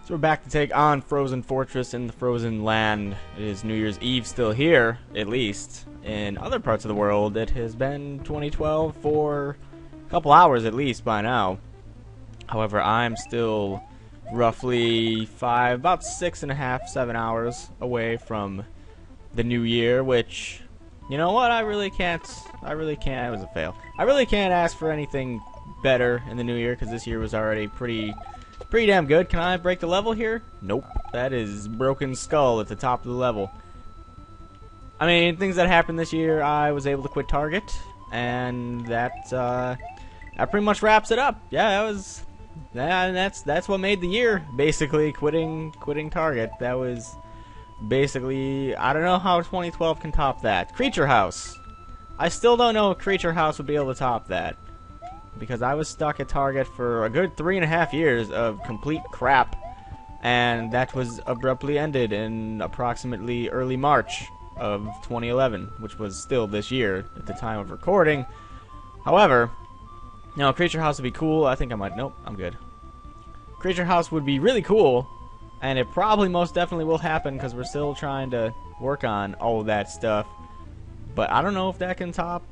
So we're back to take on Frozen Fortress in the Frozen Land. It is New Year's Eve still here, at least. In other parts of the world, it has been 2012 for a couple hours at least by now. However, I'm still roughly about 6.5, 7 hours away from the new year, which, you know what, I really can't, it was a fail. I really can't ask for anything better in the new year, because this year was already pretty damn good. Can I break the level here? Nope. That is Broken Skull at the top of the level. I mean, things that happened this year, I was able to quit Target, and that pretty much wraps it up. Yeah, that's what made the year, basically, quitting Target. That was basically, I don't know how 2012 can top that. Creature House. I still don't know if Creature House would be able to top that, because I was stuck at Target for a good 3.5 years of complete crap, and that was abruptly ended in approximately early March of 2011, which was still this year at the time of recording. However, you know, Creature House would be cool. I think I might, nope, I'm good. Creature House would be really cool, and it probably most definitely will happen, because we're still trying to work on all of that stuff, but I don't know if that can top,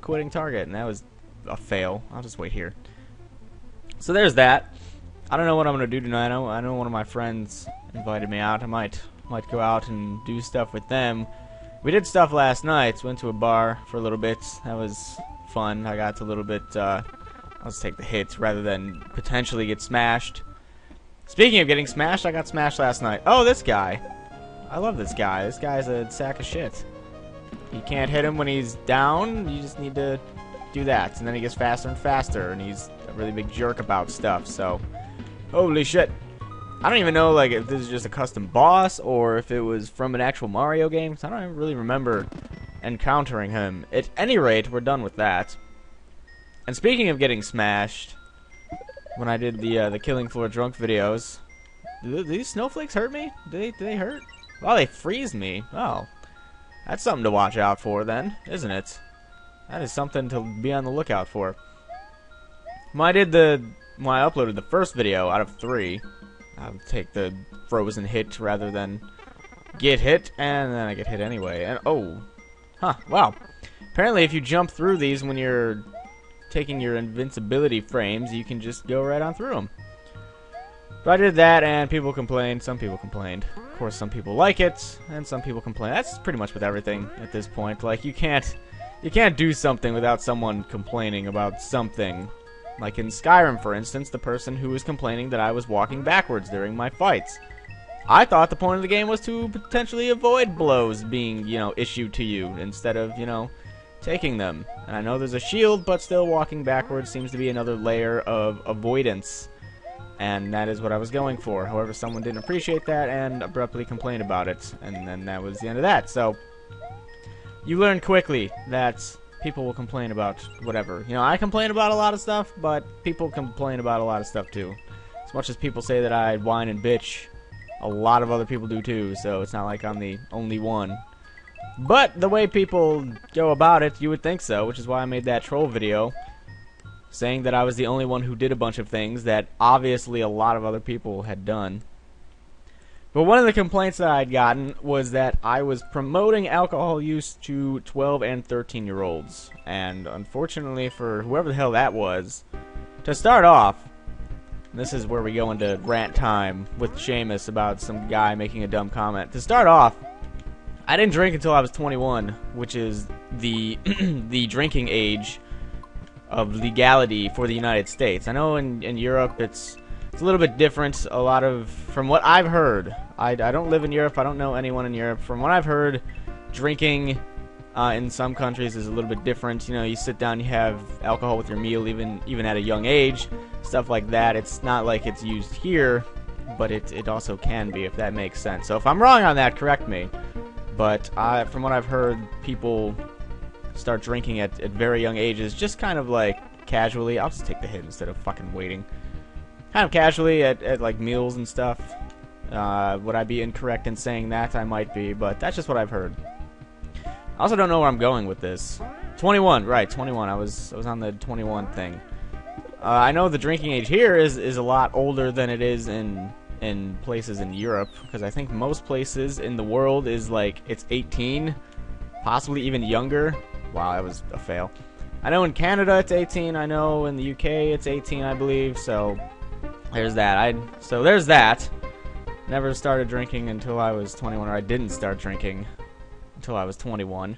quitting Target, and that was a fail. I'll just wait here. So there's that. I don't know what I'm gonna do tonight. I know one of my friends invited me out. I might go out and do stuff with them. We did stuff last night. Went to a bar for a little bit. That was fun. I got to a little bit. I'll just take the hits rather than potentially get smashed. Speaking of getting smashed, I got smashed last night. Oh, this guy. I love this guy. This guy's a sack of shit. You can't hit him when he's down, you just need to do that. And then he gets faster and faster, and he's a really big jerk about stuff, so holy shit. I don't even know, like, if this is just a custom boss, or if it was from an actual Mario game, 'cause I don't even really remember encountering him. At any rate, we're done with that. And speaking of getting smashed, when I did the Killing Floor Drunk videos, do these snowflakes hurt me? Do they hurt? Oh, they freeze me. Oh. That's something to watch out for, then, isn't it? That is something to be on the lookout for. When I uploaded the first video out of 3, I would take the frozen hit rather than get hit, and then I get hit anyway. And oh, wow. Apparently, if you jump through these when you're taking your invincibility frames, you can just go right on through them. But I did that, and people complained. Some people complained. Of course, some people like it, and some people complain. That's pretty much with everything at this point. Like, you can't do something without someone complaining about something. Like in Skyrim, for instance, the person who was complaining that I was walking backwards during my fights. I thought the point of the game was to potentially avoid blows being, you know, issued to you instead of, you know, taking them. And I know there's a shield, but still walking backwards seems to be another layer of avoidance. And that is what I was going for. However, someone didn't appreciate that and abruptly complained about it. And then that was the end of that. So, you learn quickly that people will complain about whatever. You know, I complain about a lot of stuff, but people complain about a lot of stuff too. As much as people say that I whine and bitch, a lot of other people do too. So, it's not like I'm the only one. But, the way people go about it, you would think so. Which is why I made that troll video, saying that I was the only one who did a bunch of things that obviously a lot of other people had done. But one of the complaints that I'd gotten was that I was promoting alcohol use to 12 and 13-year-olds. And unfortunately for whoever the hell that was, to start off, this is where we go into rant time with Seamus about some guy making a dumb comment. To start off, I didn't drink until I was 21, which is the the drinking age of legality for the United States. I know in Europe it's a little bit different. A lot of, from what I've heard, I don't live in Europe, I don't know anyone in Europe. From what I've heard, drinking in some countries is a little bit different. You know, you sit down, you have alcohol with your meal, even at a young age, stuff like that. It's not like it's used here, but it also can be, if that makes sense. So if I'm wrong on that, correct me. But from what I've heard, people start drinking at very young ages, just kind of like casually. I'll just take the hit instead of fucking waiting. Kind of casually at like meals and stuff. Would I be incorrect in saying that? I might be, but that's just what I've heard. I also don't know where I'm going with this. 21, right, 21. I was on the 21 thing. I know the drinking age here is a lot older than it is in places in Europe, because I think most places in the world is like it's 18, possibly even younger. Wow, that was a fail. I know in Canada it's 18. I know in the UK it's 18, I believe. So there's that. So there's that. Never started drinking until I was 21, or I didn't start drinking until I was 21.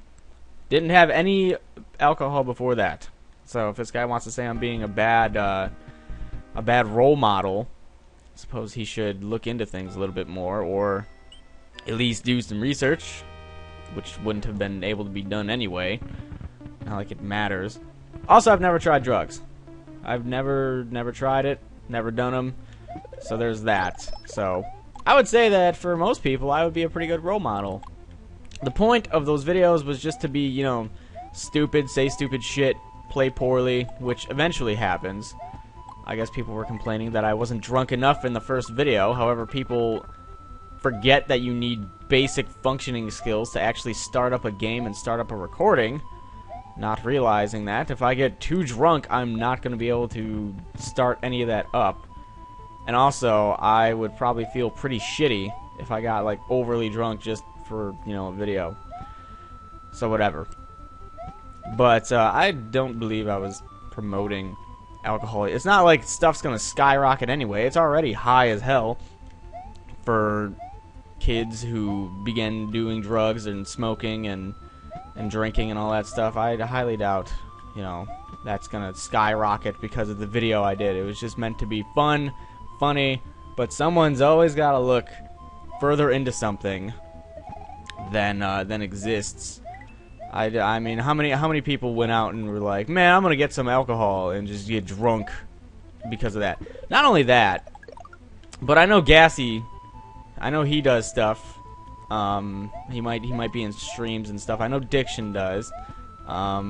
Didn't have any alcohol before that. So if this guy wants to say I'm being a bad role model, I suppose he should look into things a little bit more, or at least do some research, which wouldn't have been able to be done anyway. Not like it matters. Also, I've never tried drugs. I've never tried it, never done them. So there's that. So I would say that for most people, I would be a pretty good role model. The point of those videos was just to be, you know, stupid, say stupid shit, play poorly, which eventually happens. I guess people were complaining that I wasn't drunk enough in the first video. However, people forget that you need basic functioning skills to actually start up a game and start up a recording, not realizing that if I get too drunk, I'm not going to be able to start any of that up. And also, I would probably feel pretty shitty if I got like overly drunk just for, you know, a video. So whatever. But I don't believe I was promoting alcohol. It's not like stuff's gonna skyrocket anyway. It's already high as hell for kids who begin doing drugs and smoking and drinking and all that stuff. I highly doubt, you know, that's gonna skyrocket because of the video I did. It was just meant to be fun, funny, but someone's always gotta look further into something than exists. I mean, how many people went out and were like, man, I'm gonna get some alcohol and just get drunk because of that? Not only that, but I know Gassy, I know he does stuff. He might be in streams and stuff. I know Diction does. I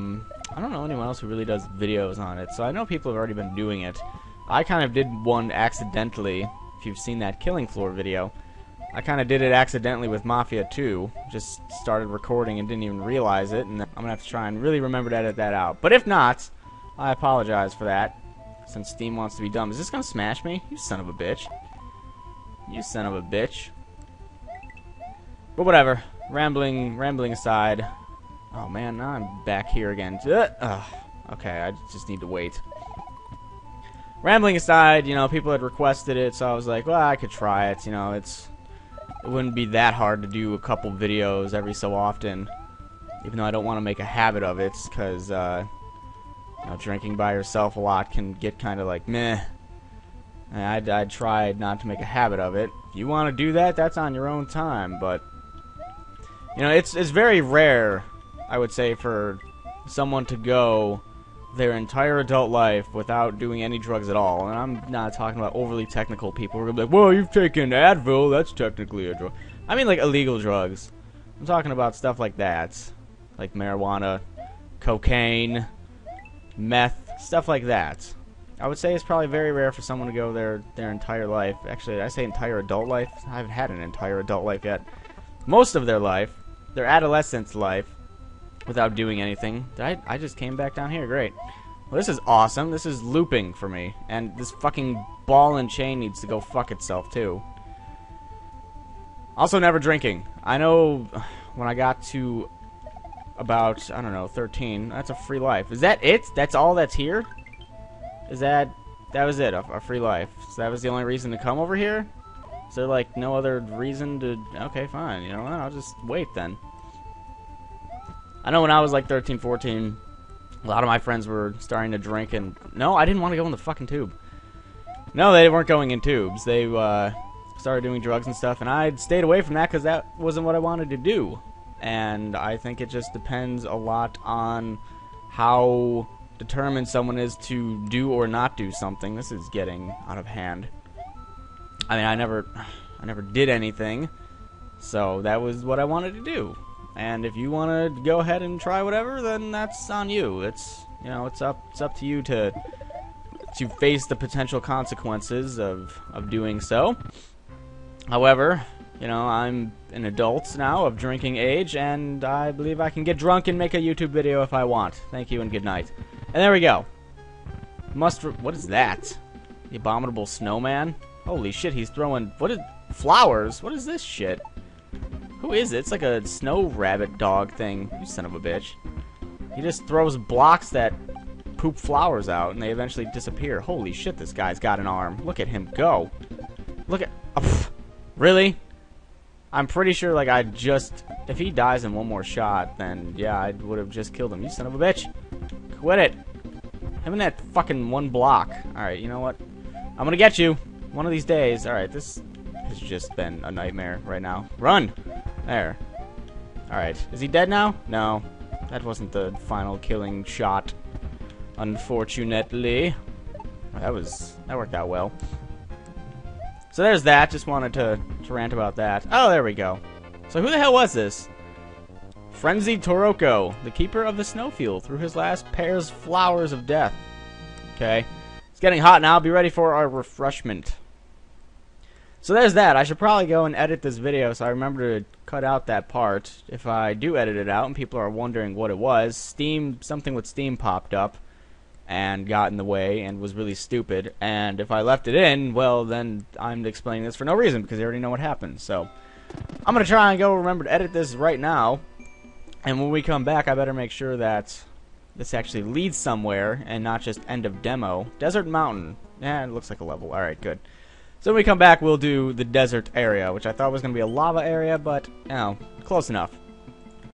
don't know anyone else who really does videos on it, so I know people have already been doing it. I kind of did one accidentally. If you've seen that Killing Floor video, I kind of did it accidentally with Mafia 2. Just started recording and didn't even realize it, and I'm going to have to try and really remember to edit that out. But if not, I apologize for that, since Steam wants to be dumb. Is this going to smash me? You son of a bitch. You son of a bitch. But whatever. Rambling aside. Oh man, now I'm back here again. Okay, I just need to wait. Rambling aside, you know, people had requested it, so I was like, well, I could try it. You know, it wouldn't be that hard to do a couple videos every so often, even though I don't want to make a habit of it, because you know, drinking by yourself a lot can get kind of like meh. And I'd try not to make a habit of it. If you want to do that, that's on your own time. But you know, it's very rare, I would say, for someone to go their entire adult life without doing any drugs at all. And I'm not talking about overly technical people who are gonna be like, well, you've taken Advil, that's technically a drug. I mean like illegal drugs. I'm talking about stuff like that, like marijuana, cocaine, meth, stuff like that. I would say it's probably very rare for someone to go their entire life. Actually, I say entire adult life. I haven't had an entire adult life yet. Most of their life, their adolescence life, without doing anything. I just came back down here. Great. Well, this is awesome. This is looping for me. And this fucking ball and chain needs to go fuck itself, too. Also, never drinking. I know when I got to about, I don't know, 13, that's a free life. Is that it? That's all that's here? Is that was it, a free life? So that was the only reason to come over here? Is there, like, no other reason to... Okay, fine. You know what? I'll just wait, then. I know when I was like 13, 14, a lot of my friends were starting to drink, and no, I didn't want to go in the fucking tube. No, they weren't going in tubes. They started doing drugs and stuff, and I stayed away from that because that wasn't what I wanted to do. And I think it just depends a lot on how determined someone is to do or not do something. This is getting out of hand. I mean, I never did anything, so that was what I wanted to do. And if you want to go ahead and try whatever, then that's on you. It's, you know, it's up to you to face the potential consequences of doing so. However, you know, I'm an adult now of drinking age, and I believe I can get drunk and make a YouTube video if I want. Thank you and good night. And there we go. What is that? The abominable snowman? Holy shit, he's throwing... Flowers? What is this shit? Who is it? It's like a snow rabbit dog thing. You son of a bitch. He just throws blocks that poop flowers out, and they eventually disappear. Holy shit, this guy's got an arm. Look at him go. Look at... really? I'm pretty sure, like, if he dies in one more shot, then, yeah, I would have just killed him. You son of a bitch. Quit it. Him and that fucking one block. Alright, you know what? I'm gonna get you. One of these days. Alright, this has just been a nightmare right now. Run! There. Alright. Is he dead now? No. That wasn't the final killing shot. Unfortunately. That worked out well. So there's that. Just wanted to rant about that. Oh, there we go. So who the hell was this? Frenzied Toroko, the keeper of the snowfield, threw his last pair's flowers of death. Okay. It's getting hot now. Be ready for our refreshment. So there's that. I should probably go and edit this video so I remember to cut out that part. If I do edit it out and people are wondering what it was, something with Steam popped up and got in the way and was really stupid. And if I left it in, well, then I'm explaining this for no reason because they already know what happened. So I'm going to try and go remember to edit this right now. And when we come back, I better make sure that this actually leads somewhere and not just end of demo. Desert Mountain. Yeah, it looks like a level. Alright, good. So when we come back, we'll do the desert area, which I thought was going to be a lava area, but, you know, close enough.